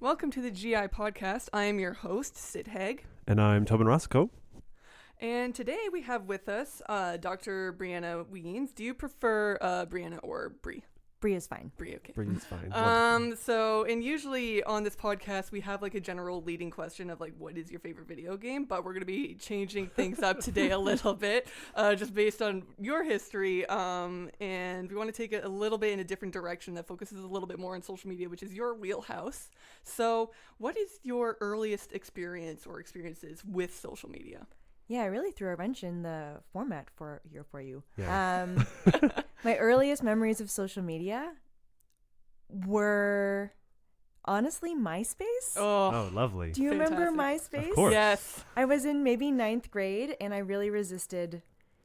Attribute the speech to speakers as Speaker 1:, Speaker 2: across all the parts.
Speaker 1: Welcome to the GI podcast. I am your host, Sid Haig.
Speaker 2: And I'm Tobin Roscoe.
Speaker 1: And today we have with us Dr. Brianna Wiens. Do you prefer Brianna or Brie?
Speaker 3: Brie is fine.
Speaker 1: Brie, okay.
Speaker 2: Brie is fine.
Speaker 1: And usually on this podcast we have like a general leading question of like, what is your favorite video game? But we're going to be changing things up today a little bit, just based on your history. And we want to take it a little bit in a different direction that focuses a little bit more on social media, which is your wheelhouse. So what is your earliest experience or experiences with social media?
Speaker 3: Yeah, I really threw a wrench in the format for you.
Speaker 2: Yeah.
Speaker 3: My earliest memories of social media were honestly MySpace.
Speaker 2: Oh, lovely.
Speaker 3: Do you remember
Speaker 1: fantastic.
Speaker 3: MySpace?
Speaker 2: Of course.
Speaker 1: Yes.
Speaker 3: I was in maybe 9th grade and I really resisted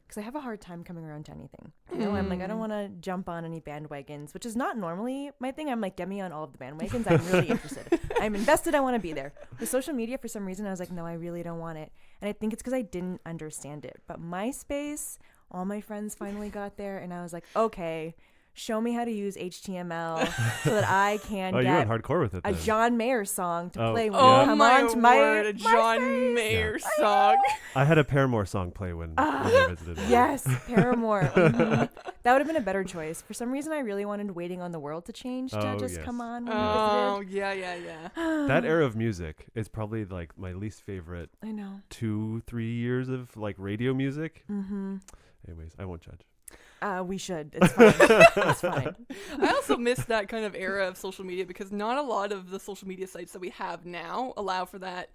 Speaker 3: because I have a hard time coming around to anything. You know, I'm like, I don't want to jump on any bandwagons, which is not normally my thing. I'm like, get me on all of the bandwagons. I'm really interested. I'm invested. I want to be there. With social media, for some reason, I was like, no, I really don't want it. And I think it's because I didn't understand it. But MySpace, all my friends finally got there. And I was like, okay, show me how to use HTML so that I can
Speaker 2: You went
Speaker 3: get
Speaker 2: hardcore with it
Speaker 3: a
Speaker 2: then.
Speaker 3: John Mayer song to play when
Speaker 1: Oh
Speaker 3: you come
Speaker 1: my
Speaker 3: on to my
Speaker 1: word, a John
Speaker 3: MySpace.
Speaker 1: Mayer song.
Speaker 2: I had a Paramore song play when I visited.
Speaker 3: Yes, Paramore. Mhm. That would have been a better choice. For some reason, I really wanted Waiting on the World to change to
Speaker 2: Oh,
Speaker 3: just
Speaker 2: yes.
Speaker 3: come on when
Speaker 1: Oh,
Speaker 3: we visited.
Speaker 1: yeah.
Speaker 2: That era of music is probably like my least favorite
Speaker 3: I know.
Speaker 2: 2-3 years of like radio music.
Speaker 3: Mm-hmm.
Speaker 2: Anyways, I won't judge.
Speaker 3: We should. It's fine. It's fine.
Speaker 1: I also miss that kind of era of social media because not a lot of the social media sites that we have now allow for that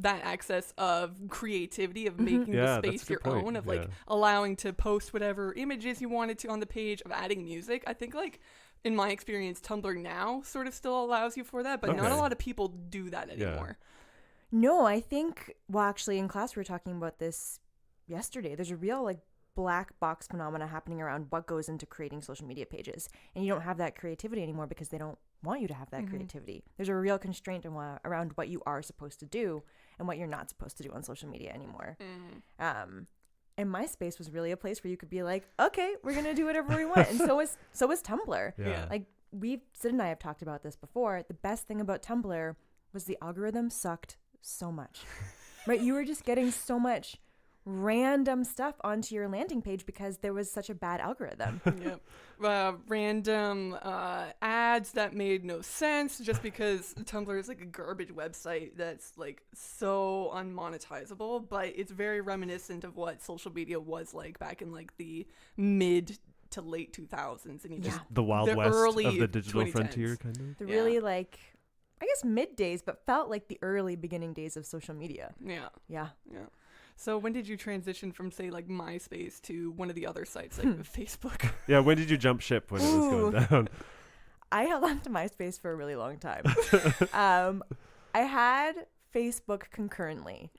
Speaker 1: access of creativity, of making
Speaker 2: Yeah,
Speaker 1: the
Speaker 2: that's
Speaker 1: space
Speaker 2: a
Speaker 1: your
Speaker 2: good point.
Speaker 1: own, of like
Speaker 2: Yeah.
Speaker 1: allowing to post whatever images you wanted to on the page, of adding music. I think like in my experience, Tumblr now sort of still allows you for that, but not a
Speaker 2: Okay.
Speaker 1: lot of people do that anymore.
Speaker 3: No, I think, well, actually, in class, we were talking about this yesterday. There's a real, like, black box phenomena happening around what goes into creating social media pages. And you don't have that creativity anymore because they don't want you to have that creativity. There's a real constraint around what you are supposed to do and what you're not supposed to do on social media anymore. And MySpace was really a place where you could be like, okay, we're going to do whatever we want. And so is Tumblr.
Speaker 2: Yeah.
Speaker 3: Like, Sid and I have talked about this before. The best thing about Tumblr was the algorithm sucked so much. Right? You were just getting so much random stuff onto your landing page because there was such a bad algorithm.
Speaker 1: Yep. Random ads that made no sense just because Tumblr is like a garbage website that's like so unmonetizable, but it's very reminiscent of what social media was like back in like the mid to late 2000s, and you just
Speaker 2: The Wild
Speaker 1: the
Speaker 2: West
Speaker 1: early
Speaker 2: of the digital
Speaker 1: 2010s.
Speaker 2: frontier, kind of.
Speaker 3: The
Speaker 1: Yeah.
Speaker 3: really, like, I guess mid days, but felt like the early beginning days of social media.
Speaker 1: yeah.
Speaker 3: Yeah.
Speaker 1: So when did you transition from say like MySpace to one of the other sites like Facebook?
Speaker 2: Yeah, when did you jump ship when it was going down?
Speaker 3: I held on to MySpace for a really long time. I had Facebook concurrently,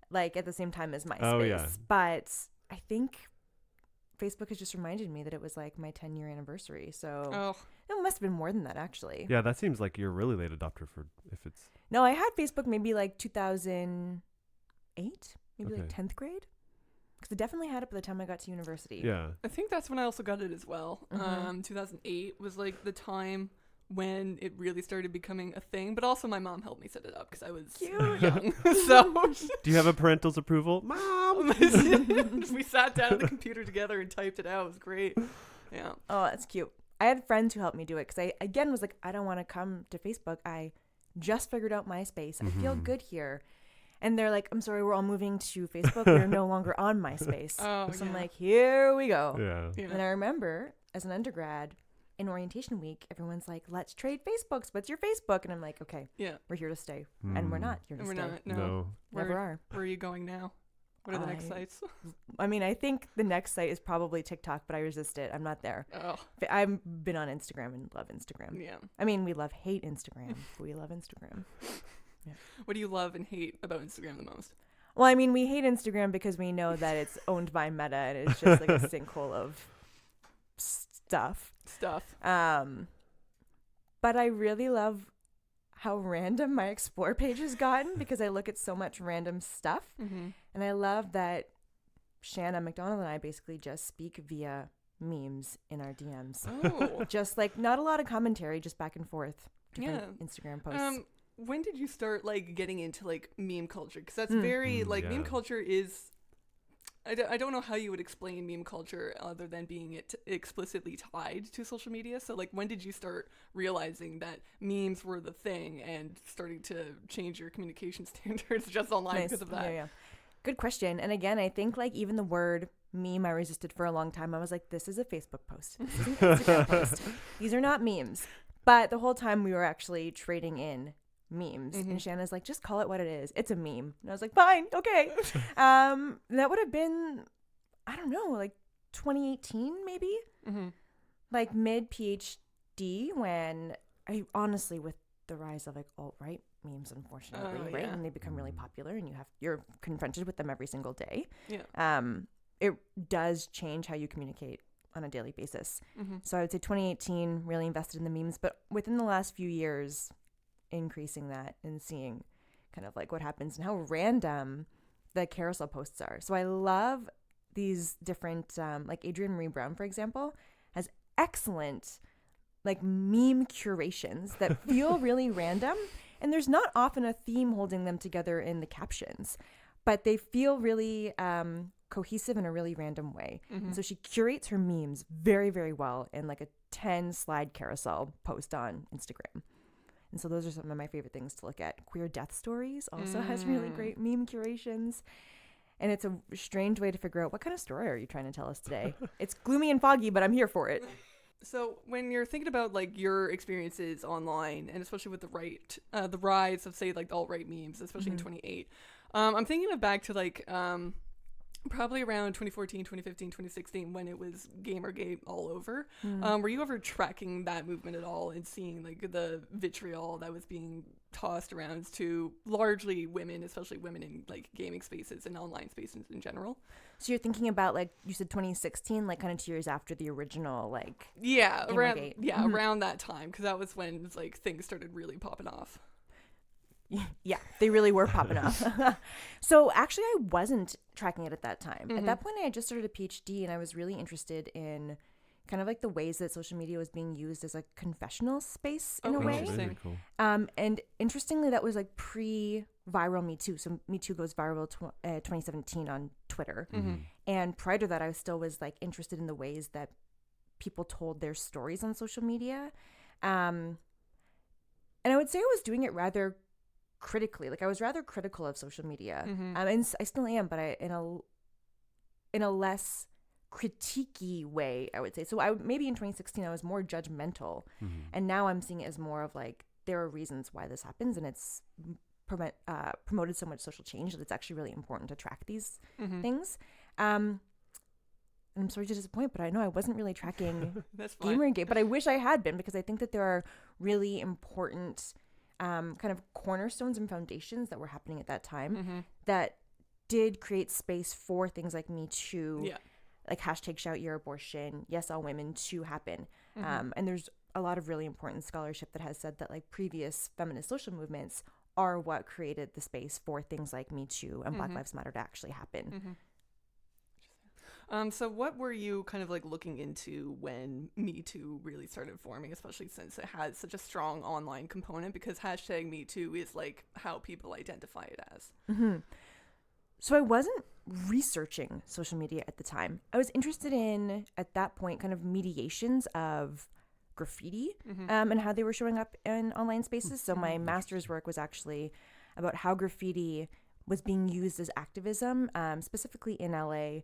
Speaker 3: like at the same time as MySpace.
Speaker 2: Oh, yeah.
Speaker 3: But I think Facebook has just reminded me that it was like my 10-year anniversary. So
Speaker 1: Oh,
Speaker 3: it must have been more than that, actually.
Speaker 2: Yeah, that seems like you're a really late adopter for if it's.
Speaker 3: No, I had Facebook maybe like 2008, maybe like
Speaker 2: Okay.
Speaker 3: 10th grade. Because I definitely had it by the time I got to university.
Speaker 2: Yeah.
Speaker 1: I think that's when I also got it as well. 2008 was like the time when it really started becoming a thing, but also my mom helped me set it up because I was
Speaker 3: Cute.
Speaker 1: young. So
Speaker 2: Do you have a parental's approval? Mom!
Speaker 1: we sat down at the computer together and typed it out. It was great. Yeah.
Speaker 3: Oh, that's cute. I had friends who helped me do it because I, again, was like, I don't want to come to Facebook. I just figured out MySpace. I feel good here. And they're like, I'm sorry, we're all moving to Facebook. We're no longer on MySpace.
Speaker 1: Oh,
Speaker 3: So I'm
Speaker 1: yeah.
Speaker 3: like, here we go.
Speaker 2: Yeah.
Speaker 1: Yeah.
Speaker 3: And I remember as an undergrad in orientation week, everyone's like, let's trade Facebooks. What's your Facebook? And I'm like, okay,
Speaker 1: Yeah.
Speaker 3: we're here to stay. And we're not here to
Speaker 1: And we're
Speaker 3: stay.
Speaker 1: not. No.
Speaker 2: No.
Speaker 3: Never are.
Speaker 1: Where are you going now? What are the next sites?
Speaker 3: I mean, I think the next site is probably TikTok, but I resist it. I'm not there.
Speaker 1: Oh,
Speaker 3: I've been on Instagram and love Instagram.
Speaker 1: yeah.
Speaker 3: I mean, we hate Instagram, but we love Instagram.
Speaker 1: What do you love and hate about Instagram the most?
Speaker 3: Well, I mean, we hate Instagram because we know that it's owned by Meta and it's just like a sinkhole of stuff. But I really love how random my Explore page has gotten because I look at so much random stuff. And I love that Shanna McDonald and I basically just speak via memes in our DMs.
Speaker 1: Oh.
Speaker 3: Just like not a lot of commentary, just back and forth. Different
Speaker 1: Yeah.
Speaker 3: Instagram posts.
Speaker 1: when did you start like getting into like meme culture? Because that's very like meme
Speaker 2: Yeah.
Speaker 1: culture is. I don't know how you would explain meme culture other than being it explicitly tied to social media. So like, when did you start realizing that memes were the thing and starting to change your communication standards just online because of that?
Speaker 3: Yeah. Good question. And again, I think like even the word meme I resisted for a long time. I was like, this is a Facebook post. This is an Instagram post. These are not memes. But the whole time we were actually trading in memes. And Shanna's like, just call it what it is. It's a meme. And I was like, fine, okay. That would have been, I don't know, like 2018 maybe? Like mid PhD, when I honestly, with the rise of like alt-right memes, unfortunately, right? And they become really popular and you're confronted with them every single day. It does change how you communicate on a daily basis. So I would say 2018 really invested in the memes, but within the last few years, increasing that and seeing kind of like what happens and how random the carousel posts are. So I love these different, like Adrienne Marie Brown, for example, has excellent like meme curations that feel really random. And there's not often a theme holding them together in the captions, but they feel really cohesive in a really random way. And so she curates her memes very, very well in like a 10 slide carousel post on Instagram. And so those are some of my favorite things to look at. Queer Death Stories also has really great meme curations. And it's a strange way to figure out what kind of story are you trying to tell us today. It's gloomy and foggy, but I'm here for it.
Speaker 1: So when you're thinking about like your experiences online, and especially with the rise of say like the alt-right memes, especially in 2008, I'm thinking of back to like probably around 2014, 2015, 2016, when it was Gamergate all over. Were you ever tracking that movement at all and seeing like the vitriol that was being tossed around to largely women, especially women in like gaming spaces and online spaces in general?
Speaker 3: So you're thinking about, like you said, 2016, like kind of 2 years after the original, like
Speaker 1: around
Speaker 3: Gamergate.
Speaker 1: around that time, because that was when like things started really popping off.
Speaker 3: Yeah, they really were popping off. So actually, I wasn't tracking it at that time. At that point, I had just started a PhD, and I was really interested in kind of like the ways that social media was being used as a confessional space in a way.
Speaker 1: Interesting.
Speaker 2: Cool.
Speaker 3: And interestingly, that was like pre-viral Me Too. So Me Too goes viral 2017 on Twitter. And prior to that, I still was like interested in the ways that people told their stories on social media. And I would say I was doing it rather critically. Like I was rather critical of social media. And I still am, but in a less critiquey way, I would say. So maybe in 2016 I was more judgmental, and now I'm seeing it as more of like, there are reasons why this happens, and it's promoted so much social change that it's actually really important to track these things. And I'm sorry to disappoint, but I know I wasn't really tracking Gamergate, but I wish I had been, because I think that there are really important kind of cornerstones and foundations that were happening at that time that did create space for things like Me Too, like hashtag shout your abortion, yes all women, to happen. And there's a lot of really important scholarship that has said that like previous feminist social movements are what created the space for things like Me Too and Black Lives Matter to actually happen.
Speaker 1: So what were you kind of like looking into when Me Too really started forming, especially since it has such a strong online component, because hashtag Me Too is like how people identify it as?
Speaker 3: So I wasn't researching social media at the time. I was interested in, at that point, kind of mediations of graffiti and how they were showing up in online spaces. So my master's work was actually about how graffiti was being used as activism, specifically in LA,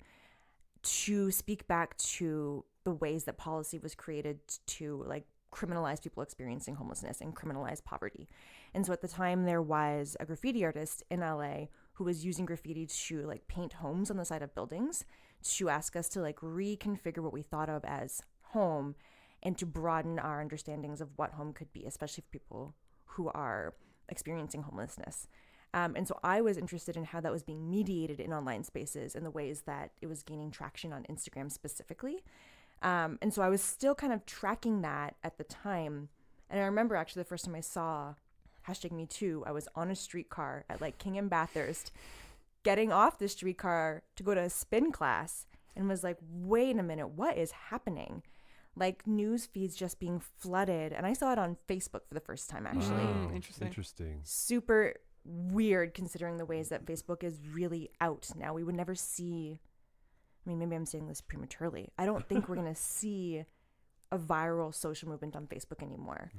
Speaker 3: to speak back to the ways that policy was created to like criminalize people experiencing homelessness and criminalize poverty. And so at the time there was a graffiti artist in LA who was using graffiti to like paint homes on the side of buildings, to ask us to like reconfigure what we thought of as home and to broaden our understandings of what home could be, especially for people who are experiencing homelessness. And so I was interested in how that was being mediated in online spaces and the ways that it was gaining traction on Instagram specifically. And so I was still kind of tracking that at the time. And I remember actually the first time I saw hashtag Me Too, I was on a streetcar at like King and Bathurst, getting off the streetcar to go to a spin class, and was like, wait a minute, what is happening? like news feeds just being flooded. And I saw it on Facebook for the first time, actually.
Speaker 2: Wow.
Speaker 1: Interesting.
Speaker 3: Super weird considering the ways that Facebook is really out now. We would never see, I mean, maybe I'm saying this prematurely. I don't think we're going to see a viral social movement on Facebook anymore.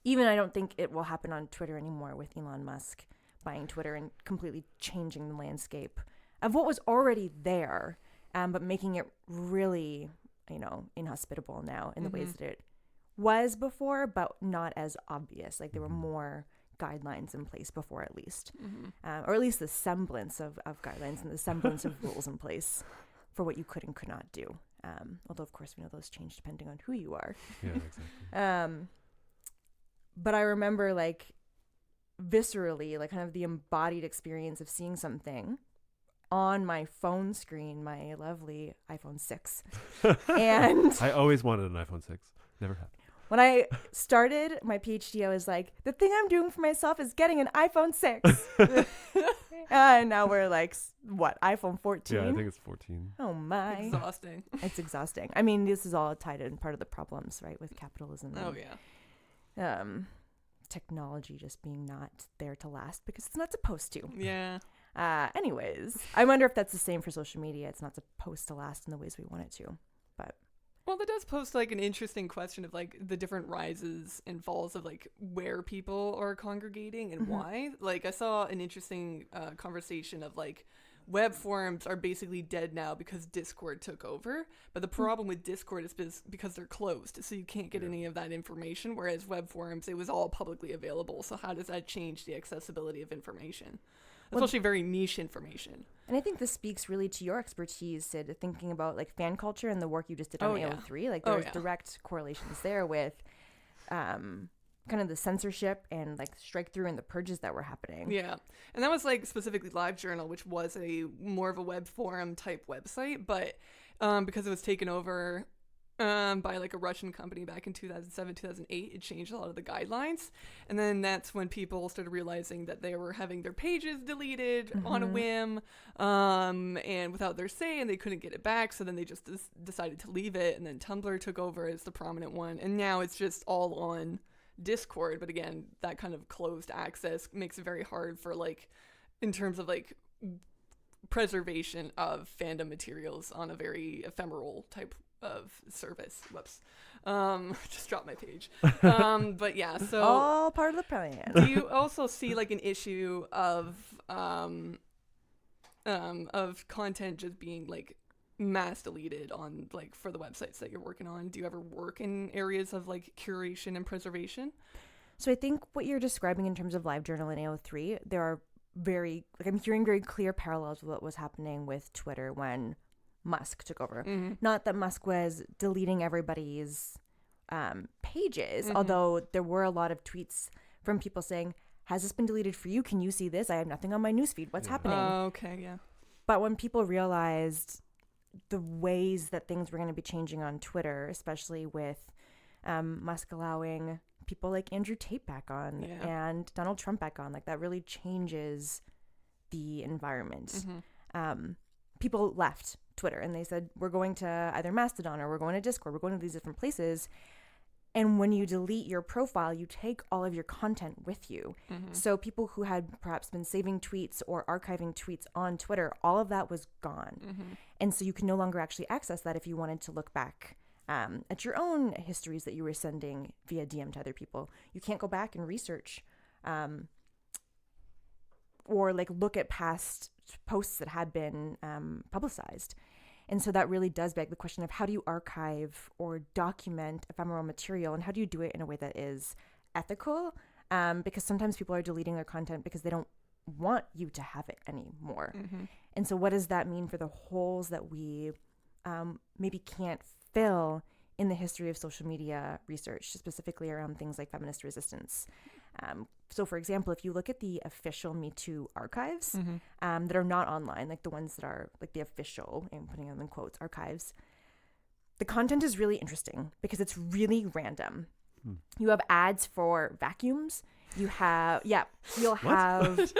Speaker 3: Even I don't think it will happen on Twitter anymore with Elon Musk buying Twitter and completely changing the landscape of what was already there, but making it really, inhospitable now in the ways that it was before, but not as obvious. Like there were more guidelines in place before, at least, or at least the semblance of guidelines and the semblance of rules in place for what you could and could not do. Although, of course, we know those change depending on who you are.
Speaker 2: Yeah, exactly.
Speaker 3: But I remember, like, viscerally, like, kind of the embodied experience of seeing something on my phone screen, my lovely iPhone 6. And
Speaker 2: I always wanted an iPhone 6. Never had.
Speaker 3: when I started my PhD, I was like, the thing I'm doing for myself is getting an iPhone 6. And now we're like, what, iPhone 14?
Speaker 2: Yeah, I think it's 14.
Speaker 3: Oh, my.
Speaker 1: Exhausting.
Speaker 3: It's exhausting. I mean, this is all tied in part of the problems, right, with capitalism.
Speaker 1: Oh, yeah.
Speaker 3: Technology just being not there to last because it's not supposed to.
Speaker 1: Yeah.
Speaker 3: Anyways, I wonder if that's the same for social media. It's not supposed to last in the ways we want it to. But
Speaker 1: Well, that does pose like an interesting question of like the different rises and falls of like where people are congregating and why. Like I saw an interesting conversation of like web forums are basically dead now because Discord took over. But the problem with Discord is because they're closed, so you can't get any of that information. Whereas web forums, it was all publicly available. So how does that change the accessibility of information? Especially very niche information.
Speaker 3: And I think this speaks really to your expertise, Sid, thinking about like fan culture and the work you just did on AO3. Like there's direct correlations there with kind of the censorship and like strike through and the purges that were happening.
Speaker 1: Yeah. And that was like specifically LiveJournal, which was a more of a web forum type website, but because it was taken over by like a Russian company back in 2007, 2008, it changed a lot of the guidelines. And then that's when people started realizing that they were having their pages deleted on a whim and without their say, and they couldn't get it back. So then they just decided to leave it. And then Tumblr took over as the prominent one. And now it's just all on Discord. But again, that kind of closed access makes it very hard for like, in terms of like preservation of fandom materials on a very ephemeral type of service. Whoops. Just dropped my page. But yeah, so
Speaker 3: all part of the plan.
Speaker 1: Do you also see like an issue of content just being like mass deleted on like for the websites that you're working on? Do you ever work in areas of like curation and preservation?
Speaker 3: So I think what you're describing in terms of LiveJournal and AO3, there are I'm hearing very clear parallels with what was happening with Twitter when Musk took over. Not that Musk was deleting everybody's pages, although there were a lot of tweets from people saying, has this been deleted for you? Can you see this? I have nothing on my newsfeed. What's happening?
Speaker 1: Okay, yeah.
Speaker 3: But when people realized the ways that things were going to be changing on Twitter, especially with Musk allowing people like Andrew Tate back on and Donald Trump back on, like that really changes the environment. People left Twitter and they said, we're going to either Mastodon or we're going to Discord, we're going to these different places. And when you delete your profile, you take all of your content with you. So people who had perhaps been saving tweets or archiving tweets on Twitter, all of that was gone. And so you can no longer actually access that if you wanted to look back at your own histories that you were sending via DM to other people. You can't go back and research or like look at past posts that had been publicized. And so that really does beg the question of how do you archive or document ephemeral material, and how do you do it in a way that is ethical? Because sometimes people are deleting their content because they don't want you to have it anymore. And so what does that mean for the holes that we maybe can't fill in the history of social media research, specifically around things like feminist resistance? So, for example, if you look at the official Me Too archives that are not online, like the ones that are like the official, and putting them in quotes, archives, the content is really interesting because it's really random. You have ads for vacuums. You have, you'll have,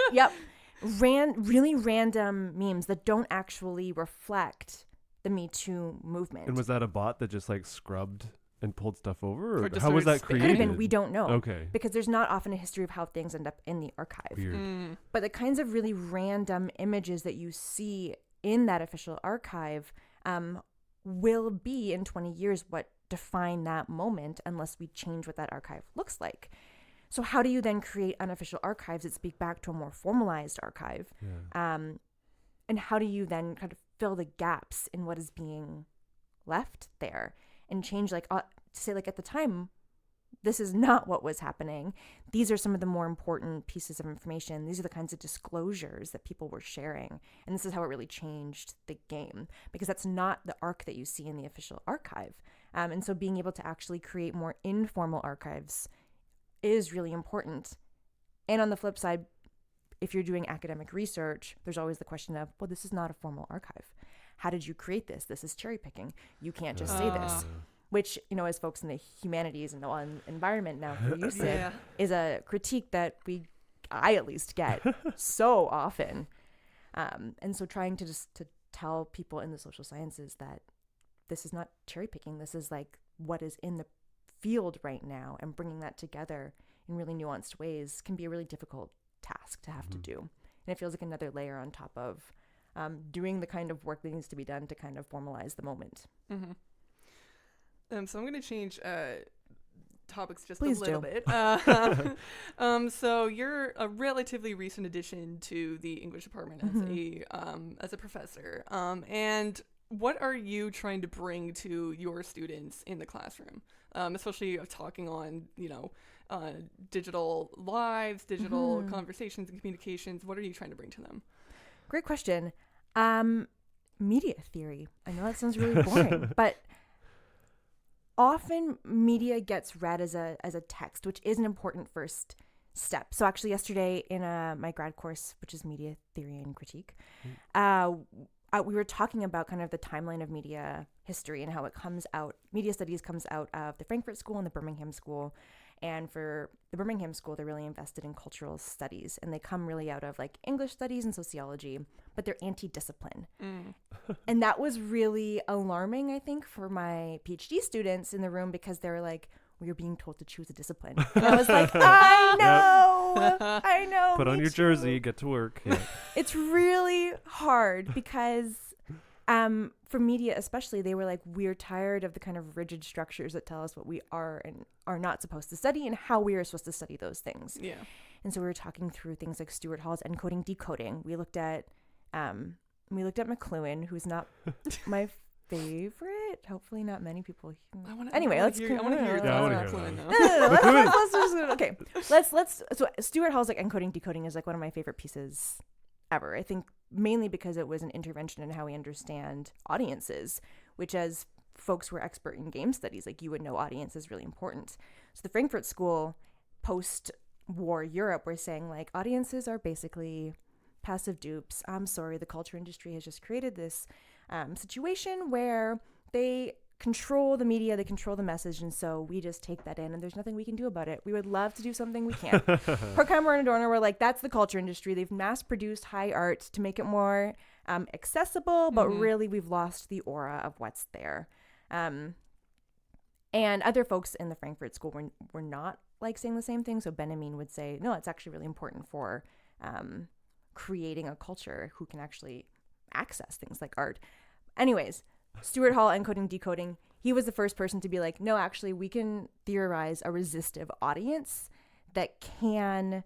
Speaker 3: really random memes that don't actually reflect the Me Too movement.
Speaker 2: And was that a bot that just like scrubbed and pulled stuff over?
Speaker 1: Or just
Speaker 2: how was
Speaker 1: started
Speaker 2: that
Speaker 1: spinning?
Speaker 3: Could have
Speaker 2: created?
Speaker 3: been. We don't know.
Speaker 2: Okay.
Speaker 3: Because there's not often a history of how things end up in the archive.
Speaker 2: Weird.
Speaker 3: But the kinds of really random images that you see in that official archive will be in 20 years what define that moment unless we change what that archive looks like. So how do you then create unofficial archives that speak back to a more formalized archive?
Speaker 2: Yeah.
Speaker 3: And how do you then kind of fill the gaps in what is being left there and change, like, to say, like, at the time, this is not what was happening. These are some of the more important pieces of information. These are the kinds of disclosures that people were sharing. And this is how it really changed the game, because that's not the arc that you see in the official archive. And so being able to actually create more informal archives is really important. And on the flip side, if you're doing academic research, there's always the question of, well, this is not a formal archive. How did you create this? This is cherry picking. You can't just say this. Which, you know, as folks in the humanities and on environment now for UCID, is a critique that I at least get so often. And so trying to tell people in the social sciences that this is not cherry picking. This is like what is in the field right now, and bringing that together in really nuanced ways can be a really difficult task to have to do. And it feels like another layer on top of doing the kind of work that needs to be done to kind of formalize the moment.
Speaker 1: So I'm going to change topics just
Speaker 3: Please
Speaker 1: a little
Speaker 3: do.
Speaker 1: bit. So you're a relatively recent addition to the English department as a professor. And what are you trying to bring to your students in the classroom, especially talking on, digital lives, digital conversations and communications? What are you trying to bring to them?
Speaker 3: Great question. Media theory. I know that sounds really boring, but often media gets read as a text, which is an important first step. So actually yesterday in my grad course, which is media theory and critique, we were talking about kind of the timeline of media history and how it comes out. Media studies comes out of the Frankfurt School and the Birmingham School. And for the Birmingham School, they're really invested in cultural studies, and they come really out of like English studies and sociology, but they're anti-discipline. And that was really alarming, I think, for my PhD students in the room, because they were like, we are being told to choose a discipline. And I was like, I know.
Speaker 2: Put on your
Speaker 3: too.
Speaker 2: jersey, get to work. Yeah.
Speaker 3: It's really hard because for media especially, they were like, we're tired of the kind of rigid structures that tell us what we are and are not supposed to study and how we are supposed to study those things.
Speaker 1: Yeah.
Speaker 3: And so we were talking through things like Stuart Hall's encoding decoding. We looked at McLuhan, who's not my favorite. Hopefully not many people. Anyway, let's
Speaker 1: hear. I want to hear.
Speaker 2: Yeah, I wanna hear
Speaker 1: Flynn
Speaker 2: that.
Speaker 3: let's so Stuart Hall's like encoding decoding is like one of my favorite pieces ever. I think mainly because it was an intervention in how we understand audiences, which as folks who are expert in game studies, like you would know audience is really important. So the Frankfurt School post-war Europe were saying like audiences are basically passive dupes. I'm sorry, the culture industry has just created this situation where they control the media, they control the message, and so we just take that in and there's nothing we can do about it. We would love to do something, we can't. Horkheimer and Adorno were like, that's the culture industry. They've mass-produced high art to make it more accessible, but really we've lost the aura of what's there. And other folks in the Frankfurt School were not like saying the same thing. So Ben Amin would say, no, it's actually really important for creating a culture who can actually access things like art. Anyways, Stuart Hall, encoding, decoding, he was the first person to be like, no, actually, we can theorize a resistive audience that can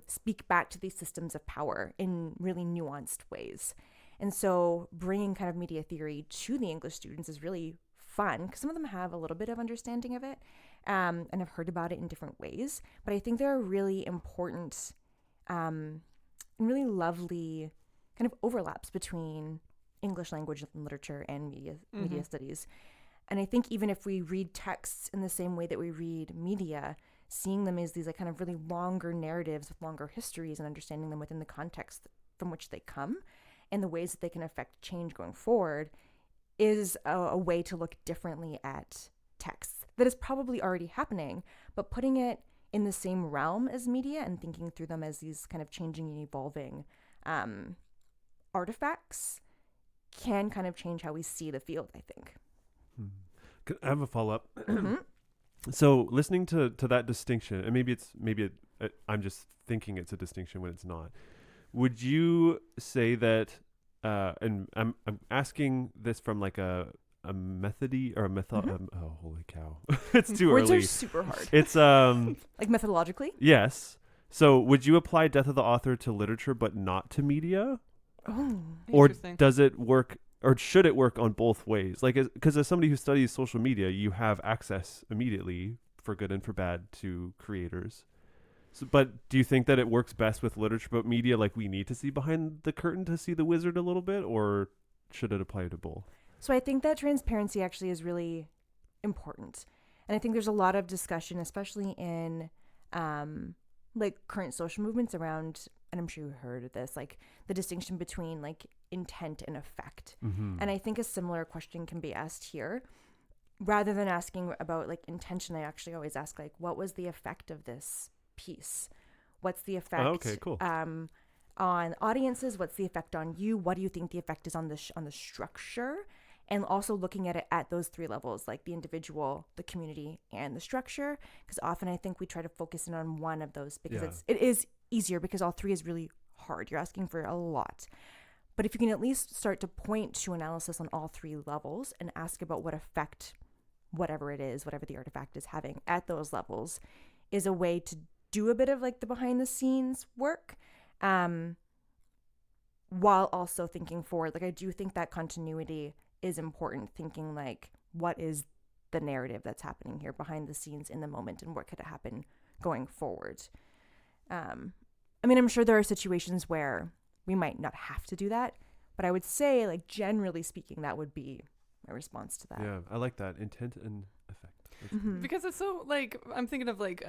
Speaker 3: speak back to these systems of power in really nuanced ways. And so bringing kind of media theory to the English students is really fun because some of them have a little bit of understanding of it and have heard about it in different ways. But I think there are really important and really lovely kind of overlaps between English language and literature and media studies. And I think even if we read texts in the same way that we read media, seeing them as these like kind of really longer narratives with longer histories and understanding them within the context from which they come and the ways that they can affect change going forward is a way to look differently at texts that is probably already happening, but putting it in the same realm as media and thinking through them as these kind of changing and evolving artifacts can kind of change how we see the field, I think.
Speaker 2: I have a follow-up.
Speaker 3: Mm-hmm.
Speaker 2: So listening to that distinction, and maybe I'm just thinking it's a distinction when it's not. Would you say that, and I'm asking this from like a methody or a method? Oh, holy cow! It's too
Speaker 3: Words
Speaker 2: early.
Speaker 3: are super hard.
Speaker 2: It's
Speaker 3: Like methodologically?
Speaker 2: yes. So would you apply death of the author to literature but not to media?
Speaker 3: Oh.
Speaker 2: Or
Speaker 1: Interesting.
Speaker 2: does it work, or should it work on both ways? Like, because as somebody who studies social media, you have access immediately, for good and for bad, to creators. So, but do you think that it works best with literature but media? Like, we need to see behind the curtain to see the wizard a little bit, or should it apply to both?
Speaker 3: So I think that transparency actually is really important. And I think there's a lot of discussion, especially in like current social movements around, and I'm sure you heard of this, like the distinction between like intent and effect.
Speaker 2: Mm-hmm.
Speaker 3: And I think a similar question can be asked here. Rather than asking about like intention, I actually always ask like, what was the effect of this piece? What's the effect
Speaker 2: okay, cool.
Speaker 3: on audiences? What's the effect on you? What do you think the effect is on the on the structure? And also looking at it at those three levels, like the individual, the community, and the structure. Because often I think we try to focus in on one of those because it is easier, because all three is really hard. You're asking for a lot. But if you can at least start to point to analysis on all three levels and ask about what effect whatever it is, whatever the artifact is having at those levels, is a way to do a bit of like the behind the scenes work, while also thinking forward. Like I do think that continuity is important, thinking like, what is the narrative that's happening here behind the scenes in the moment, and what could happen going forward. I mean, I'm sure there are situations where we might not have to do that, but I would say, like, generally speaking, that would be my response to that.
Speaker 2: Yeah, I like that. Intent and effect.
Speaker 3: Mm-hmm.
Speaker 1: Because it's so, like, I'm thinking of, like,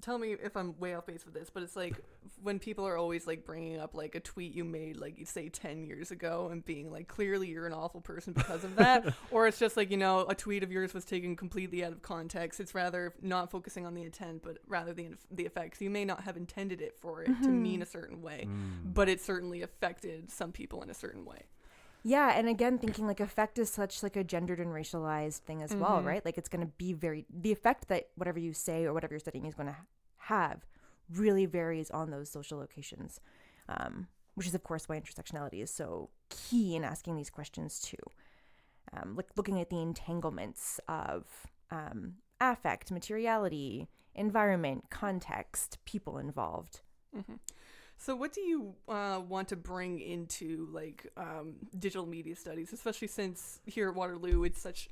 Speaker 1: tell me if I'm way off base with this, but it's like when people are always like bringing up like a tweet you made like you say 10 years ago and being like, clearly you're an awful person because of that, or it's just like, you know, a tweet of yours was taken completely out of context. It's rather not focusing on the intent but rather the effects. You may not have intended it for it to mean a certain way, but it certainly affected some people in a certain way.
Speaker 3: Yeah, and again, thinking like effect is such like a gendered and racialized thing as well, right? Like it's going to be the effect that whatever you say or whatever you're studying is going to have really varies on those social locations, which is of course why intersectionality is so key in asking these questions too. Like looking at the entanglements of affect, materiality, environment, context, people involved.
Speaker 1: Mm-hmm. So what do you want to bring into like digital media studies, especially since here at Waterloo it's such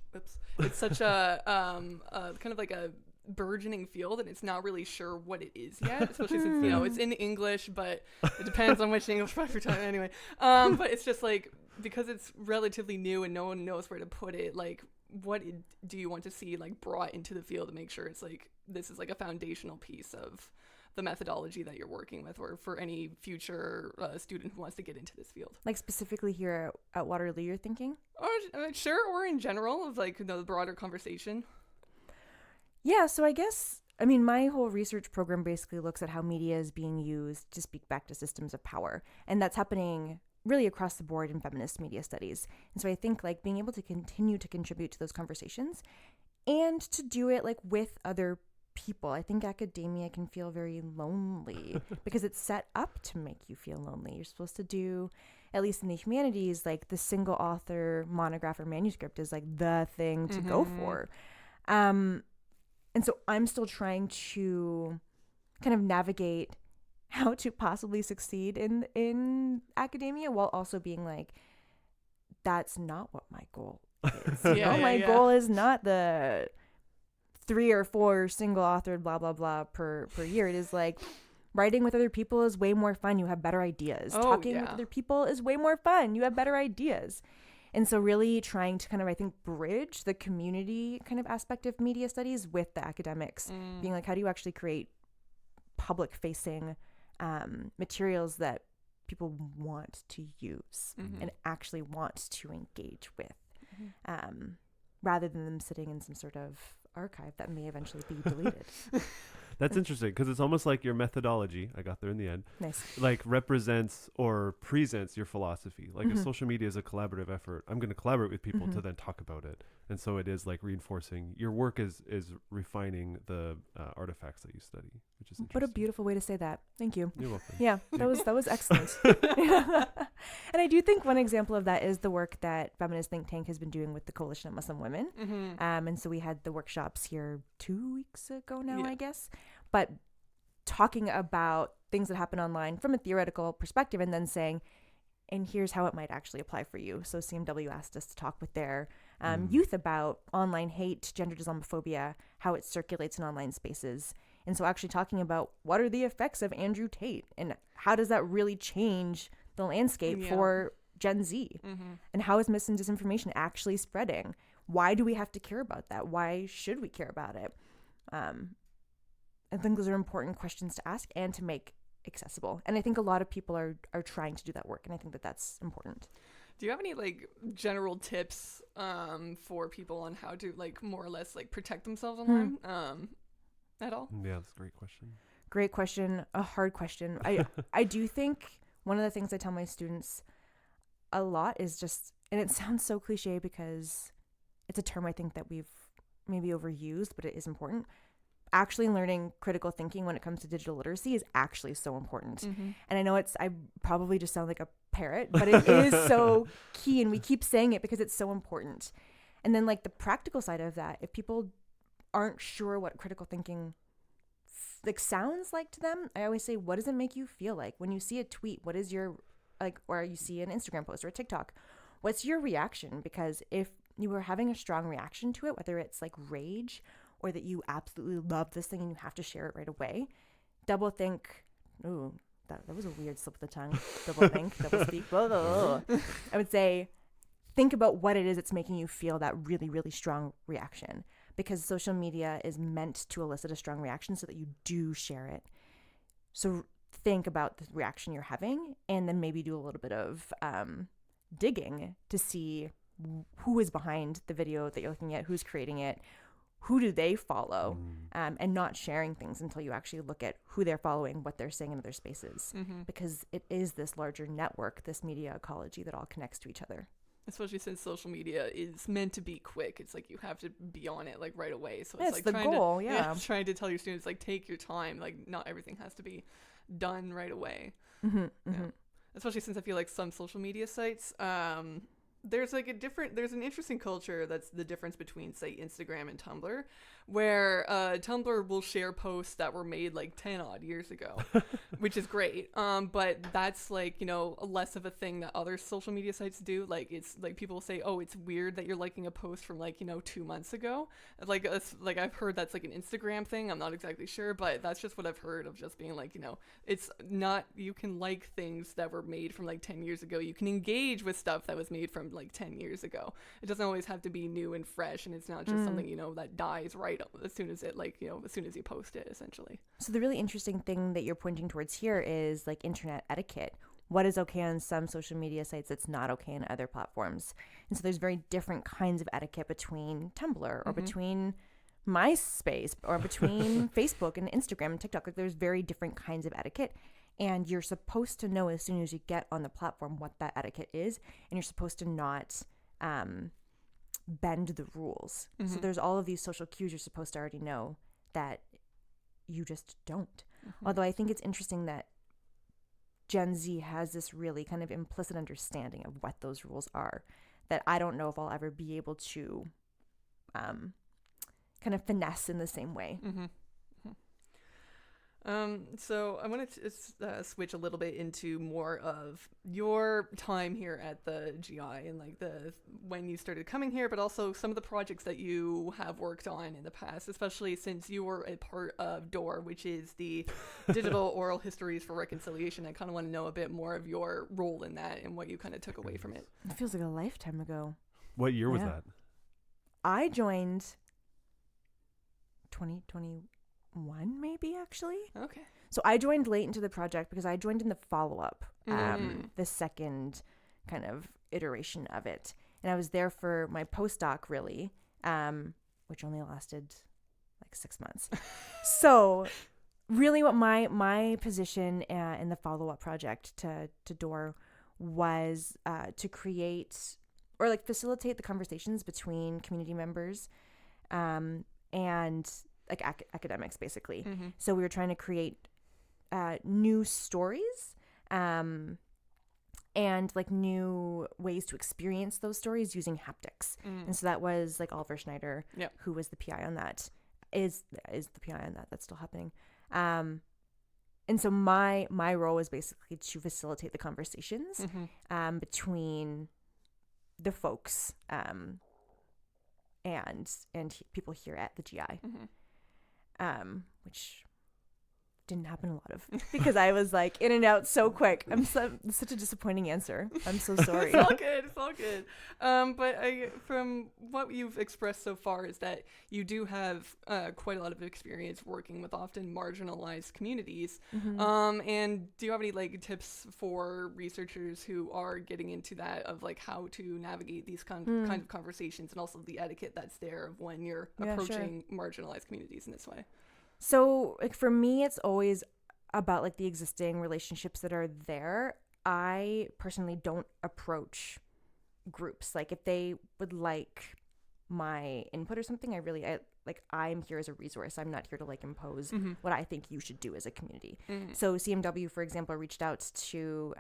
Speaker 1: a kind of like a burgeoning field and it's not really sure what it is yet, especially since, you know, it's in English, but it depends on which English professor you're talking anyway. But it's just like, because it's relatively new and no one knows where to put it, like what do you want to see like brought into the field to make sure it's like this is like a foundational piece of the methodology that you're working with, or for any future student who wants to get into this field?
Speaker 3: Like specifically here at Waterloo, you're thinking?
Speaker 1: Or sure, or in general of like the broader conversation.
Speaker 3: Yeah, so I guess, I mean, my whole research program basically looks at how media is being used to speak back to systems of power. And that's happening really across the board in feminist media studies. And so I think like being able to continue to contribute to those conversations and to do it like with other people. I think academia can feel very lonely because it's set up to make you feel lonely. You're supposed to do, at least in the humanities, like the single author monograph or manuscript is like the thing to go for. And so I'm still trying to kind of navigate how to possibly succeed in academia while also being like, that's not what my goal is. My goal is not the 3 or 4 single authored blah blah blah per year. It is like writing with other people is way more fun. You have better ideas. Talking with other people is way more fun. You have better ideas. And so really trying to kind of, I think, bridge the community kind of aspect of media studies with the academics, being like, how do you actually create public facing materials that people want to use and actually want to engage with, rather than them sitting in some sort of archive that may eventually be deleted.
Speaker 2: That's interesting because it's almost like your methodology, I got there in the end,
Speaker 3: Nice.
Speaker 2: like represents or presents your philosophy. Like
Speaker 3: Mhm.
Speaker 2: if social media is a collaborative effort, I'm going to collaborate with people to
Speaker 3: Mhm.
Speaker 2: then talk about it. And so it is like reinforcing your work is refining the artifacts that you study, which is interesting.
Speaker 3: What a beautiful way to say that. Thank you.
Speaker 2: You're welcome.
Speaker 3: Yeah, that was excellent. And I do think one example of that is the work that Feminist Think Tank has been doing with the Coalition of Muslim Women.
Speaker 1: Mm-hmm.
Speaker 3: And so we had the workshops here 2 weeks ago now,
Speaker 1: Yeah.
Speaker 3: I guess. But talking about things that happen online from a theoretical perspective and then saying, and here's how it might actually apply for you. So CMW asked us to talk with their youth about online hate, gender Islamophobia, how it circulates in online spaces. And so actually talking about what are the effects of Andrew Tate and how does that really change the landscape for Gen Z?
Speaker 1: Mm-hmm.
Speaker 3: And how is mis and disinformation actually spreading? Why do we have to care about that? Why should we care about it? I think those are important questions to ask and to make accessible. And I think a lot of people are trying to do that work. And I think that that's important.
Speaker 1: Do you have any like general tips for people on how to like more or less like protect themselves online at all?
Speaker 2: Yeah, that's a great question.
Speaker 3: Great question. A hard question. I do think one of the things I tell my students a lot is just, and it sounds so cliche because it's a term I think that we've maybe overused, but it is important. Actually learning critical thinking when it comes to digital literacy is actually so important.
Speaker 1: Mm-hmm.
Speaker 3: And I know I probably just sound like a parrot, but it is so key, and we keep saying it because it's so important. And then like the practical side of that, if people aren't sure what critical thinking like sounds like to them, I always say, what does it make you feel like when you see a tweet? What is your like, or you see an Instagram post or a TikTok? What's your reaction? Because if you were having a strong reaction to it, whether it's like rage or that you absolutely love this thing and you have to share it right away, double think. Ooh, that was a weird slip of the tongue. Double think, double speak. Blah, blah, blah. I would say think about what it is that's making you feel that really, really strong reaction, because social media is meant to elicit a strong reaction so that you do share it. So think about the reaction you're having and then maybe do a little bit of digging to see who is behind the video that you're looking at, who's creating it, who do they follow, and not sharing things until you actually look at who they're following, what they're saying in other spaces, because it is this larger network, this media ecology that all connects to each other.
Speaker 1: Especially since social media is meant to be quick. It's like you have to be on it like right away. So
Speaker 3: It's
Speaker 1: like
Speaker 3: the
Speaker 1: trying
Speaker 3: goal,
Speaker 1: to, trying to tell your students like take your time. Like not everything has to be done right away. Yeah. Especially since I feel like some social media sites, there's like there's an interesting culture that's the difference between say Instagram and Tumblr, where Tumblr will share posts that were made like 10 odd years ago, which is great. But that's like, you know, less of a thing that other social media sites do. Like it's like people say, oh, it's weird that you're liking a post from like, you know, 2 months ago. Like I've heard that's like an Instagram thing. I'm not exactly sure, but that's just what I've heard of just being like, you know, it's not, you can like things that were made from like 10 years ago. You can engage with stuff that was made from like 10 years ago. It doesn't always have to be new and fresh, and it's not just something, you know, that dies right as soon as it like, you know, as soon as you post it essentially.
Speaker 3: So the really interesting thing that you're pointing towards here is like internet etiquette. What is okay on some social media sites that's not okay on other platforms. And so there's very different kinds of etiquette between Tumblr or between MySpace or between Facebook and Instagram and TikTok. Like there's very different kinds of etiquette. And you're supposed to know as soon as you get on the platform what that etiquette is. And you're supposed to not bend the rules. So there's all of these social cues you're supposed to already know that you just don't. Although I think it's interesting that Gen Z has this really kind of implicit understanding of what those rules are that I don't know if I'll ever be able to kind of finesse in the same way.
Speaker 1: So I wanted to switch a little bit into more of your time here at the GI and like when you started coming here, but also some of the projects that you have worked on in the past, especially since you were a part of DOR, which is the Digital Oral Histories for Reconciliation. I kind of want to know a bit more of your role in that and what you kind of took away from it.
Speaker 3: It feels like a lifetime ago.
Speaker 2: What year was that?
Speaker 3: I joined 2021 maybe, actually.
Speaker 1: Okay.
Speaker 3: So I joined late into the project because I joined in the follow-up, the second kind of iteration of it. And I was there for my postdoc, really, which only lasted like 6 months. So really what my position in the follow-up project to Door was to create or like facilitate the conversations between community members and like academics, basically.
Speaker 1: Mm-hmm.
Speaker 3: So we were trying to create new stories and like new ways to experience those stories using haptics. And so that was like Oliver Schneider, who was the PI on that, is the PI on that. That's still happening. And so my role was basically to facilitate the conversations between the folks and people here at the GI, which didn't happen a lot of because I was like in and out so quick. Such a disappointing answer. I'm so sorry.
Speaker 1: It's all good. But from what you've expressed so far is that you do have quite a lot of experience working with often marginalized communities. And do you have any like tips for researchers who are getting into that of like how to navigate these kind of conversations and also the etiquette that's there of when you're approaching marginalized communities in this way?
Speaker 3: So, like, for me, it's always about, like, the existing relationships that are there. I personally don't approach groups. Like, if they would like my input or something, I'm here as a resource. I'm not here to, like, impose what I think you should do as a community. So, CMW, for example, reached out to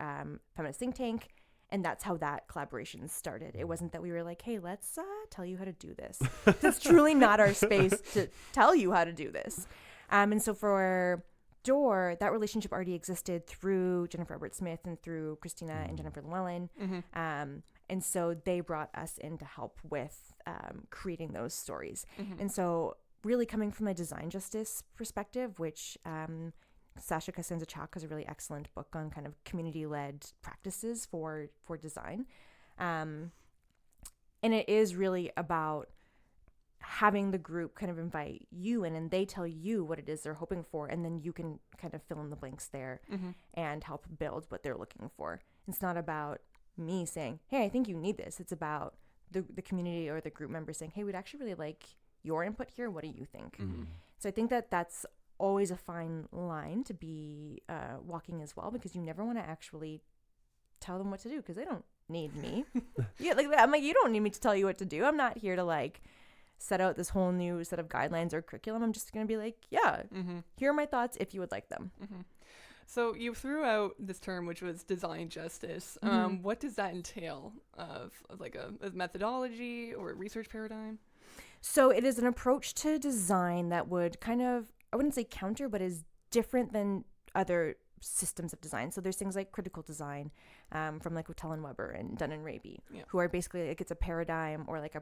Speaker 3: Feminist Think Tank, and that's how that collaboration started. It wasn't that we were like, hey, let's tell you how to do this. It's truly not our space to tell you how to do this. And so for Door, that relationship already existed through Jennifer Ebert-Smith and through Christina and Jennifer Llewellyn. And so they brought us in to help with creating those stories. And so really coming from a design justice perspective, which Sasha Cosenza-Chalk has a really excellent book on kind of community-led practices for design. And it is really about having the group kind of invite you in and they tell you what it is they're hoping for, and then you can kind of fill in the blanks there and help build what they're looking for. It's not about me saying, hey, I think you need this. It's about the community or the group members saying, hey, we'd actually really like your input here. What do you think? So I think that's always a fine line to be walking as well, because you never want to actually tell them what to do because they don't need me. I'm like, you don't need me to tell you what to do. I'm not here to like set out this whole new set of guidelines or curriculum. I'm just going to be like, here are my thoughts if you would like them.
Speaker 1: So you threw out this term, which was design justice. What does that entail of like a methodology or a research paradigm?
Speaker 3: So it is an approach to design that would kind of, I wouldn't say counter, but is different than other systems of design. So there's things like critical design from like Whittel and Weber and Dunn and Raby, who are basically like, it's a paradigm or like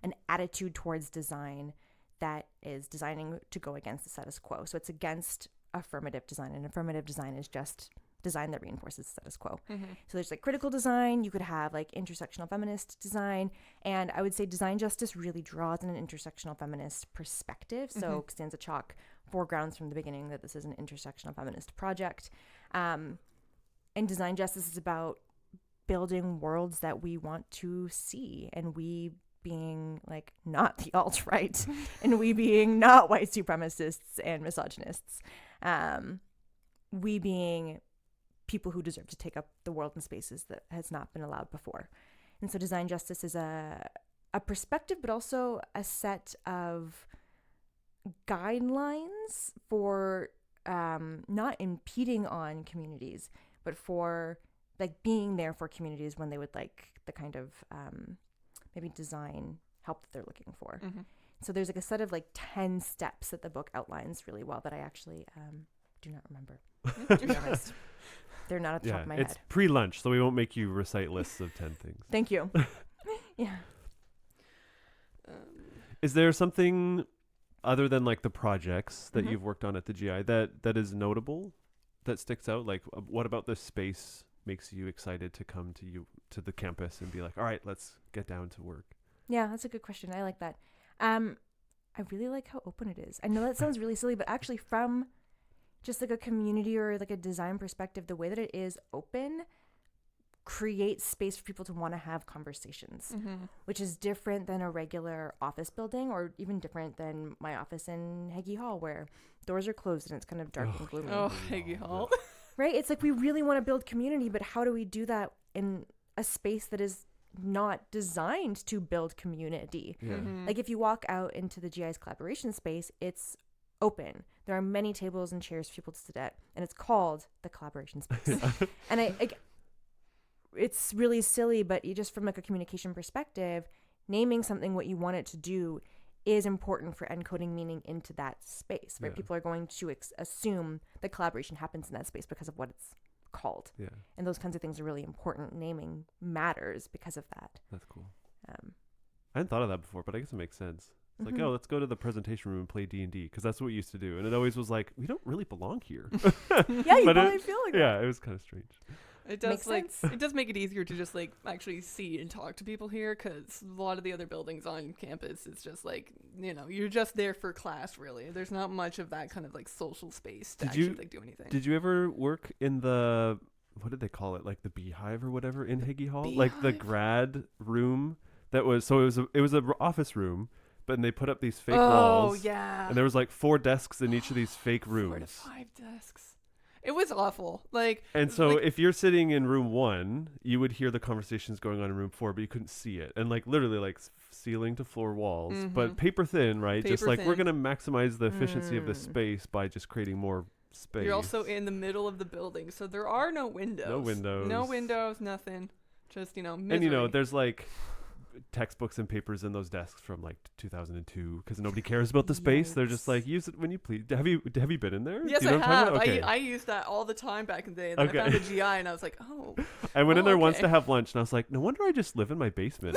Speaker 3: an attitude towards design that is designing to go against the status quo. So it's against affirmative design, and affirmative design is just design that reinforces the status quo. So there's like critical design, you could have like intersectional feminist design, and I would say design justice really draws in an intersectional feminist perspective. So Cosenza-Chalk foregrounds from the beginning that this is an intersectional feminist project. And design justice is about building worlds that we want to see, and we being like not the alt-right and we being not white supremacists and misogynists, we being people who deserve to take up the world in spaces that has not been allowed before. And so design justice is a perspective, but also a set of guidelines for not impeding on communities, but for like being there for communities when they would like the kind of maybe design help that they're looking for. So there's like a set of like 10 steps that the book outlines really well that I actually do not remember. To be honest. They're not at the top of my head.
Speaker 2: It's pre-lunch, so we won't make you recite lists of 10 things.
Speaker 3: Thank you.
Speaker 2: Is there something other than like the projects that you've worked on at the GI that is notable, that sticks out? Like what about this space makes you excited to come to the campus and be like, all right, let's get down to work?
Speaker 3: Yeah, that's a good question. I like that. I really like how open it is. I know that sounds really silly, but actually from just like a community or like a design perspective, the way that it is open create space for people to want to have conversations, which is different than a regular office building, or even different than my office in Heggie Hall, where doors are closed and it's kind of dark and gloomy.
Speaker 1: Oh, Heggie Hall.
Speaker 3: Right? It's like we really want to build community, but how do we do that in a space that is not designed to build community? Like if you walk out into the GI's collaboration space, it's open. There are many tables and chairs for people to sit at, and it's called the collaboration space. And it's really silly, but you just from like a communication perspective, naming something what you want it to do is important for encoding meaning into that space, right? People are going to assume that collaboration happens in that space because of what it's called. And those kinds of things are really important. Naming matters because of that.
Speaker 2: That's cool. I hadn't thought of that before, but I guess it makes sense. It's like, oh, let's go to the presentation room and play D&D, because that's what we used to do. And it always was like, we don't really belong here.
Speaker 3: Yeah, you probably feel like that.
Speaker 2: Yeah, it was kind of strange.
Speaker 1: It does it does make it easier to just like actually see and talk to people here, because a lot of the other buildings on campus, it's just like, you know, you're just there for class, really. There's not much of that kind of like social space to actually like do anything.
Speaker 2: Did you ever work in the, what did they call it, like the beehive or whatever in Heggie Hall?
Speaker 1: Beehive?
Speaker 2: Like the grad room that was, so it was an office room, but they put up these fake walls.
Speaker 1: Oh, yeah.
Speaker 2: And there was like 4 desks in each of these fake rooms.
Speaker 1: 4 to 5 desks. It was awful. Like,
Speaker 2: and so if you're sitting in room 1, you would hear the conversations going on in room 4, but you couldn't see it. And like literally like ceiling to floor walls, but paper thin, right? Just like we're going to maximize the efficiency of the space by just creating more space.
Speaker 1: You're also in the middle of the building, so there are no windows. No windows, nothing. Just, you know, misery.
Speaker 2: And you know, there's like textbooks and papers in those desks from like 2002, because nobody cares about the space. They're just like, use it when you please. Have you been in there?
Speaker 1: Yes, I have. Okay. I used that all the time back in the day. And then I found a GI and I was like, oh.
Speaker 2: I went in there once to have lunch and I was like, no wonder I just live in my basement.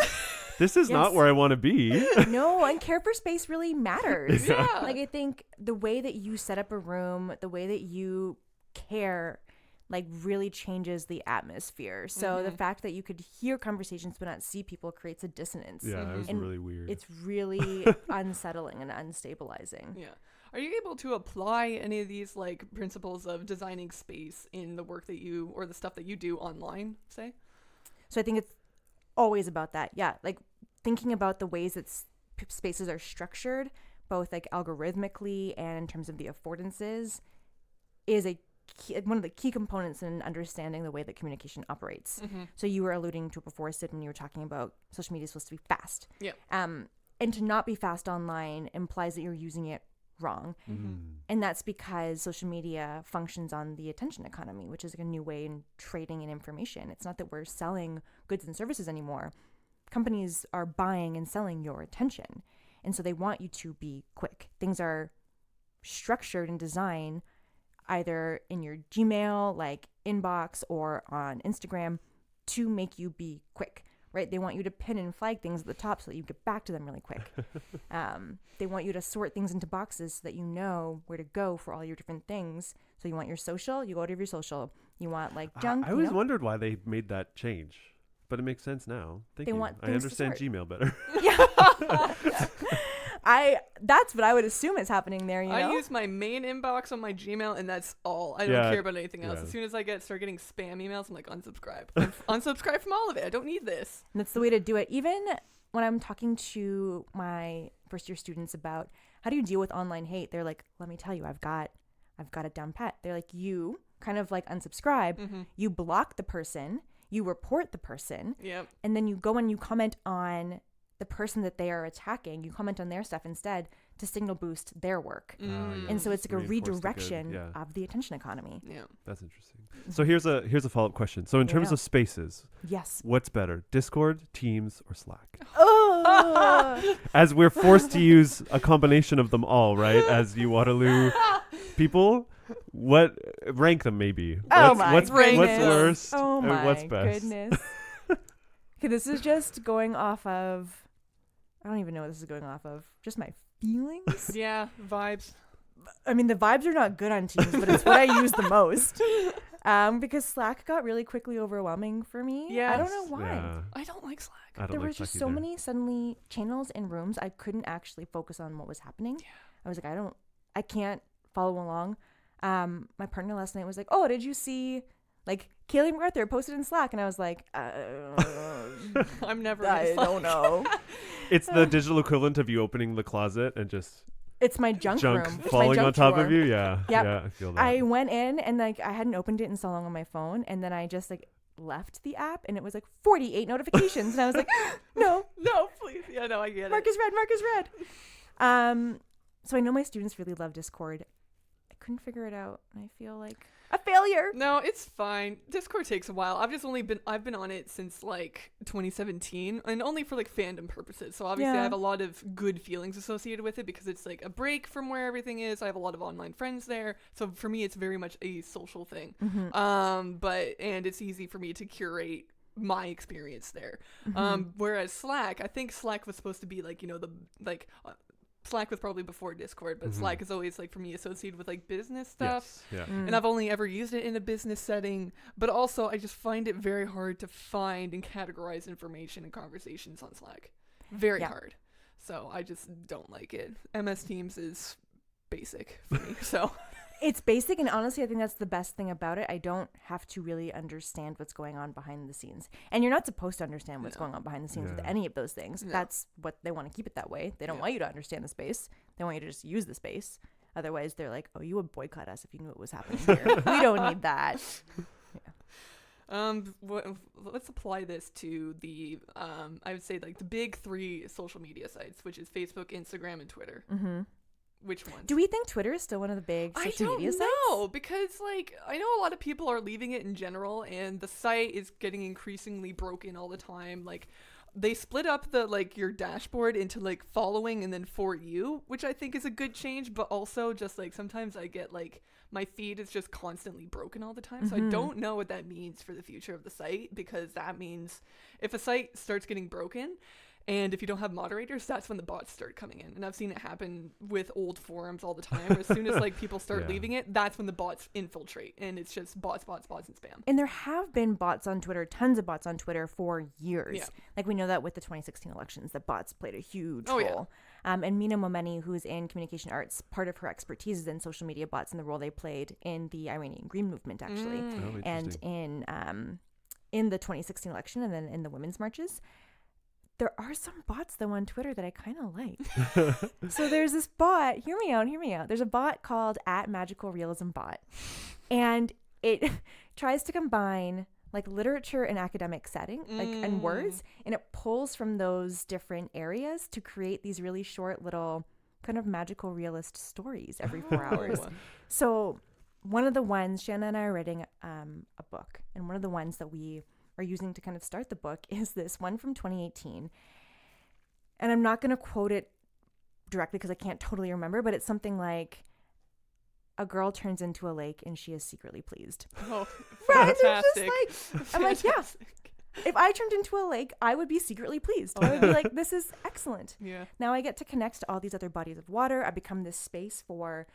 Speaker 2: This is not where I want to be.
Speaker 3: No, and care for space really matters.
Speaker 1: Yeah.
Speaker 3: Like I think the way that you set up a room, the way that you care, like really changes the atmosphere. So the fact that you could hear conversations but not see people creates a dissonance.
Speaker 2: Yeah, it was really weird.
Speaker 3: It's really unsettling and unstabilizing.
Speaker 1: Yeah. Are you able to apply any of these like principles of designing space in the work that you, or the stuff that you do online, say?
Speaker 3: So I think it's always about that. Yeah, like thinking about the ways that spaces are structured, both like algorithmically and in terms of the affordances, is one of the key components in understanding the way that communication operates. So you were alluding to it before, Sid, when you were talking about social media is supposed to be fast.
Speaker 1: Yeah.
Speaker 3: And to not be fast online implies that you're using it wrong. And that's because social media functions on the attention economy, which is like a new way in trading and information. It's not that we're selling goods and services anymore. Companies are buying and selling your attention. And so they want you to be quick. Things are structured and designed either in your Gmail, like inbox, or on Instagram to make you be quick, right? They want you to pin and flag things at the top so that you get back to them really quick. They want you to sort things into boxes so that you know where to go for all your different things. So you want your social, you go to your social. You want like junk.
Speaker 2: I always wondered why they made that change, but it makes sense now. Thank you. I understand Gmail better.
Speaker 3: Yeah. That's what I would assume is happening there. You know?
Speaker 1: I use my main inbox on my Gmail, and that's all. I don't care about anything else.
Speaker 2: Yeah.
Speaker 1: As soon as I start getting spam emails, I'm like, unsubscribe. Unsubscribe from all of it. I don't need this.
Speaker 3: And that's the way to do it. Even when I'm talking to my first year students about how do you deal with online hate, they're like, let me tell you, I've got it down pat. They're like, you kind of like unsubscribe, you block the person, you report the person, and then you go and you comment on the person that they are attacking. You comment on their stuff instead to signal boost their work. And so it's like a redirection of the attention economy.
Speaker 1: Yeah.
Speaker 2: That's interesting. So here's a follow-up question. So in terms of spaces,
Speaker 3: yes,
Speaker 2: what's better, Discord, Teams, or Slack?
Speaker 3: Oh,
Speaker 2: As we're forced to use a combination of them all, right? As you Waterloo people, what rank them maybe? What's worse?
Speaker 3: Oh my
Speaker 2: what's best?
Speaker 3: goodness. Okay, this is just going off of, I don't even know what this is going off of. Just my feelings.
Speaker 1: Yeah, vibes.
Speaker 3: I mean, the vibes are not good on Teams, but it's what I use the most. Because Slack got really quickly overwhelming for me.
Speaker 1: Yes.
Speaker 3: I don't know why.
Speaker 2: Yeah.
Speaker 1: I don't like Slack.
Speaker 2: I don't
Speaker 3: There
Speaker 2: like
Speaker 3: was just
Speaker 2: Slack
Speaker 3: so
Speaker 2: either.
Speaker 3: many suddenly channels and rooms. I couldn't actually focus on what was happening.
Speaker 1: Yeah.
Speaker 3: I was like, I can't follow along. My partner last night was like, oh, did you see Like Kaylee MacArthur posted in Slack, and I was like,
Speaker 1: I'm never.
Speaker 3: I don't know.
Speaker 2: It's the digital equivalent of you opening the closet and just
Speaker 3: It's my junk room. It's my
Speaker 2: falling
Speaker 3: junk
Speaker 2: on top
Speaker 3: drawer.
Speaker 2: of you. Yeah.
Speaker 3: Yep.
Speaker 2: Yeah, I feel that.
Speaker 3: I went in and like I hadn't opened it in so long on my phone, and then I just like left the app, and it was like 48 notifications, and I was like, no,
Speaker 1: No, please. Yeah, no, I get
Speaker 3: mark
Speaker 1: it.
Speaker 3: is red, mark is red. So I know my students really love Discord. I couldn't figure it out. I feel like a failure.
Speaker 1: No, it's fine. Discord takes a while. I've been on it since like 2017, and only for like fandom purposes. So obviously I have a lot of good feelings associated with it because it's like a break from where everything is. I have a lot of online friends there. So for me it's very much a social thing. And it's easy for me to curate my experience there. Whereas Slack, I think Slack was supposed to be like, Slack was probably before Discord, but Slack is always like for me associated with like business stuff.
Speaker 2: Yes. Yeah.
Speaker 1: And I've only ever used it in a business setting, but also I just find it very hard to find and categorize information and conversations on Slack. Very hard. So I just don't like it. MS Teams is basic for me. So
Speaker 3: It's basic, and honestly, I think that's the best thing about it. I don't have to really understand what's going on behind the scenes. And you're not supposed to understand what's going on behind the scenes with any of those things.
Speaker 1: No.
Speaker 3: That's what they want to keep it that way. They don't want you to understand the space. They want you to just use the space. Otherwise, they're like, oh, you would boycott us if you knew what was happening here. We don't need that.
Speaker 1: Let's apply this to the I would say like the big 3 social media sites, which is Facebook, Instagram, and Twitter. Which ones?
Speaker 3: Do we think Twitter is still one of the big social media sites?
Speaker 1: I don't know, because like I know a lot of people are leaving it in general, and the site is getting increasingly broken all the time. Like they split up the like your dashboard into like following and then for you, which I think is a good change, but also just like sometimes I get like my feed is just constantly broken all the time. So I don't know what that means for the future of the site, because that means if a site starts getting broken, and if you don't have moderators, that's when the bots start coming in. And I've seen it happen with old forums all the time. As soon as like people start leaving it, that's when the bots infiltrate. And it's just bots, and spam.
Speaker 3: And there have been bots on Twitter, tons of bots on Twitter for years.
Speaker 1: Yeah.
Speaker 3: Like we know that with the 2016 elections, that bots played a huge
Speaker 1: Oh,
Speaker 3: role. And Mina Momeni, who's in communication arts, part of her expertise is in social media bots and the role they played in the Iranian Green Movement, actually.
Speaker 2: Oh,
Speaker 3: And in the 2016 election, and then in the women's marches. There are some bots, though, on Twitter that I kind of like. So there's this bot. Hear me out. There's a bot called @MagicalRealismBot. And it tries to combine like literature and academic setting, like and words. And it pulls from those different areas to create these really short little kind of magical realist stories every 4 hours. So one of the ones, Shanna and I are writing a book. And one of the ones that we are using to kind of start the book is this one from 2018. And I'm not going to quote it directly because I can't totally remember, but it's something like, a girl turns into a lake and she is secretly pleased.
Speaker 1: Oh,
Speaker 3: Right?
Speaker 1: fantastic.
Speaker 3: It's just like, I'm like, yeah, if I turned into a lake, I would be secretly pleased. I would be like, this is excellent.
Speaker 1: Yeah.
Speaker 3: Now I get to connect to all these other bodies of water. I become this space for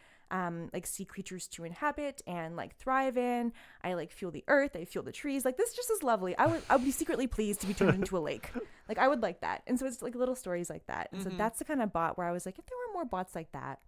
Speaker 3: like sea creatures to inhabit and like thrive in. I like feel the earth, I feel the trees. Like this just is lovely. I would be secretly pleased to be turned into a lake. Like I would like that. And so it's like little stories like that. And so that's the kind of bot where I was like, if there were more bots like that,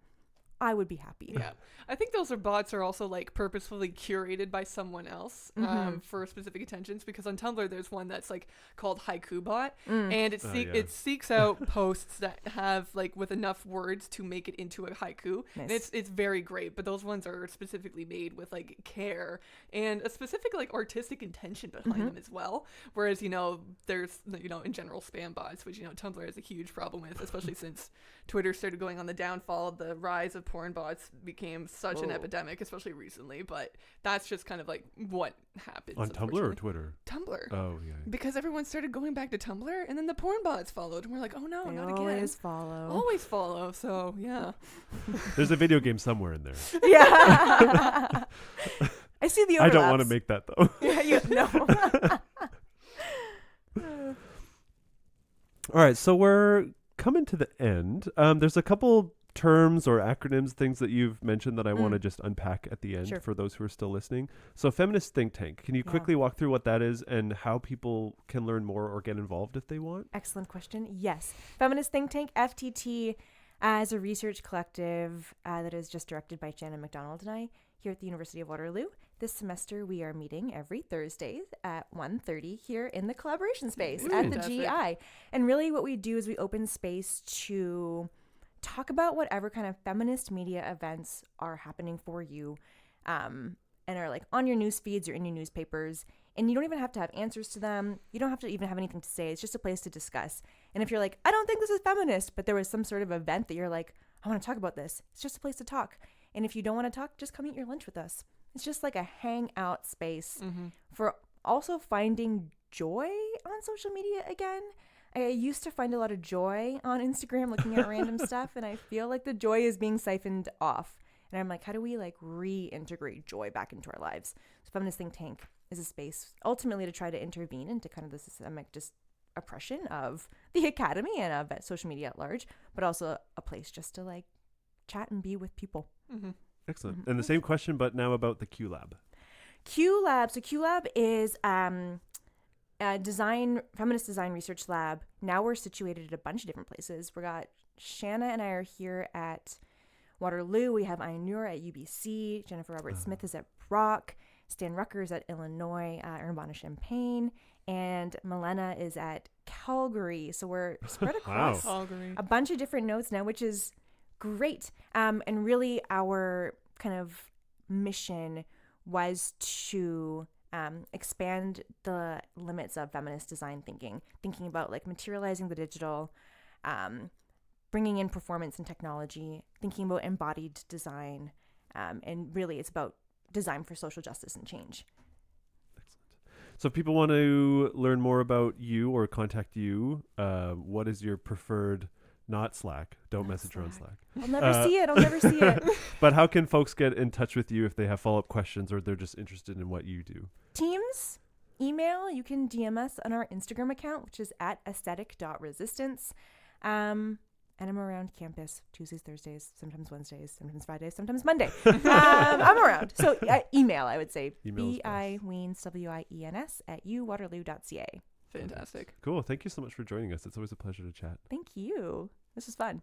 Speaker 3: I would be happy.
Speaker 1: Yeah. I think those bots are also like purposefully curated by someone else for specific intentions, because on Tumblr there's one that's like called Haiku Bot, and it seeks out posts that have like with enough words to make it into a haiku.
Speaker 3: Nice.
Speaker 1: And it's very great, but those ones are specifically made with like care and a specific like artistic intention behind them as well. Whereas, there's, in general spam bots, which, Tumblr has a huge problem with, especially since Twitter started going on the downfall. The rise of porn bots became such an epidemic, especially recently, but that's just kind of like what happens.
Speaker 2: On Tumblr or Twitter?
Speaker 1: Tumblr.
Speaker 2: Oh, yeah.
Speaker 1: Because everyone started going back to Tumblr, and then the porn bots followed, and we're like, oh no,
Speaker 3: They
Speaker 1: not again.
Speaker 3: always follow.
Speaker 1: Always follow, so yeah.
Speaker 2: There's a video game somewhere in there.
Speaker 3: Yeah. I see the overlaps.
Speaker 2: I don't want to make that, though.
Speaker 3: Yeah, no.
Speaker 2: All right, so we're coming to the end. There's a couple terms or acronyms, things that you've mentioned that I want to just unpack at the end
Speaker 3: Sure.
Speaker 2: for those who are still listening. So feminist think tank, can you quickly walk through what that is and how people can learn more or get involved if they want?
Speaker 3: Excellent question. Yes. Feminist Think Tank, FTT, as a research collective that is just directed by Shannon McDonald and I. here at the University of Waterloo. This semester, we are meeting every Thursday at 1:30 here in the collaboration space at the GI. And really what we do is we open space to talk about whatever kind of feminist media events are happening for you and are like on your news feeds or in your newspapers. And you don't even have to have answers to them. You don't have to even have anything to say. It's just a place to discuss. And if you're like, I don't think this is feminist, but there was some sort of event that you're like, I want to talk about this, it's just a place to talk. And if you don't want to talk, just come eat your lunch with us. It's just like a hangout space for also finding joy on social media again. I used to find a lot of joy on Instagram looking at random stuff, and I feel like the joy is being siphoned off. And I'm like, how do we like reintegrate joy back into our lives? So Feminist Think Tank is a space ultimately to try to intervene into kind of the systemic just oppression of the academy and of social media at large, but also a place just to like chat and be with people.
Speaker 2: Excellent. And the same question, but now about the Q Lab.
Speaker 3: Q Lab. So Q Lab is a feminist design research lab. Now we're situated at a bunch of different places. We got Shanna and I are here at Waterloo. We have Ainur at UBC. Jennifer Roberts-Smith is at Brock. Stan Rucker is at Illinois, Urbana-Champaign. And Milena is at Calgary. So we're spread across a bunch of different nodes now, which is great. And really our kind of mission was to expand the limits of feminist design thinking about like materializing the digital, bringing in performance and technology, thinking about embodied design. And really it's about design for social justice and change.
Speaker 2: So if people want to learn more about you or contact you, what is your preferred, not Slack, don't message her on Slack.
Speaker 3: I'll never see it.
Speaker 2: But how can folks get in touch with you if they have follow-up questions or they're just interested in what you do?
Speaker 3: Teams, email, you can DM us on our Instagram account, which is at aesthetic.resistance. And I'm around campus Tuesdays, Thursdays, sometimes Wednesdays, sometimes Fridays, sometimes Monday. I'm around. So email, I would say. Wiens, Wiens at uwaterloo.ca.
Speaker 1: Fantastic.
Speaker 2: Cool. Thank you so much for joining us. It's always a pleasure to chat.
Speaker 3: Thank you. This was fun.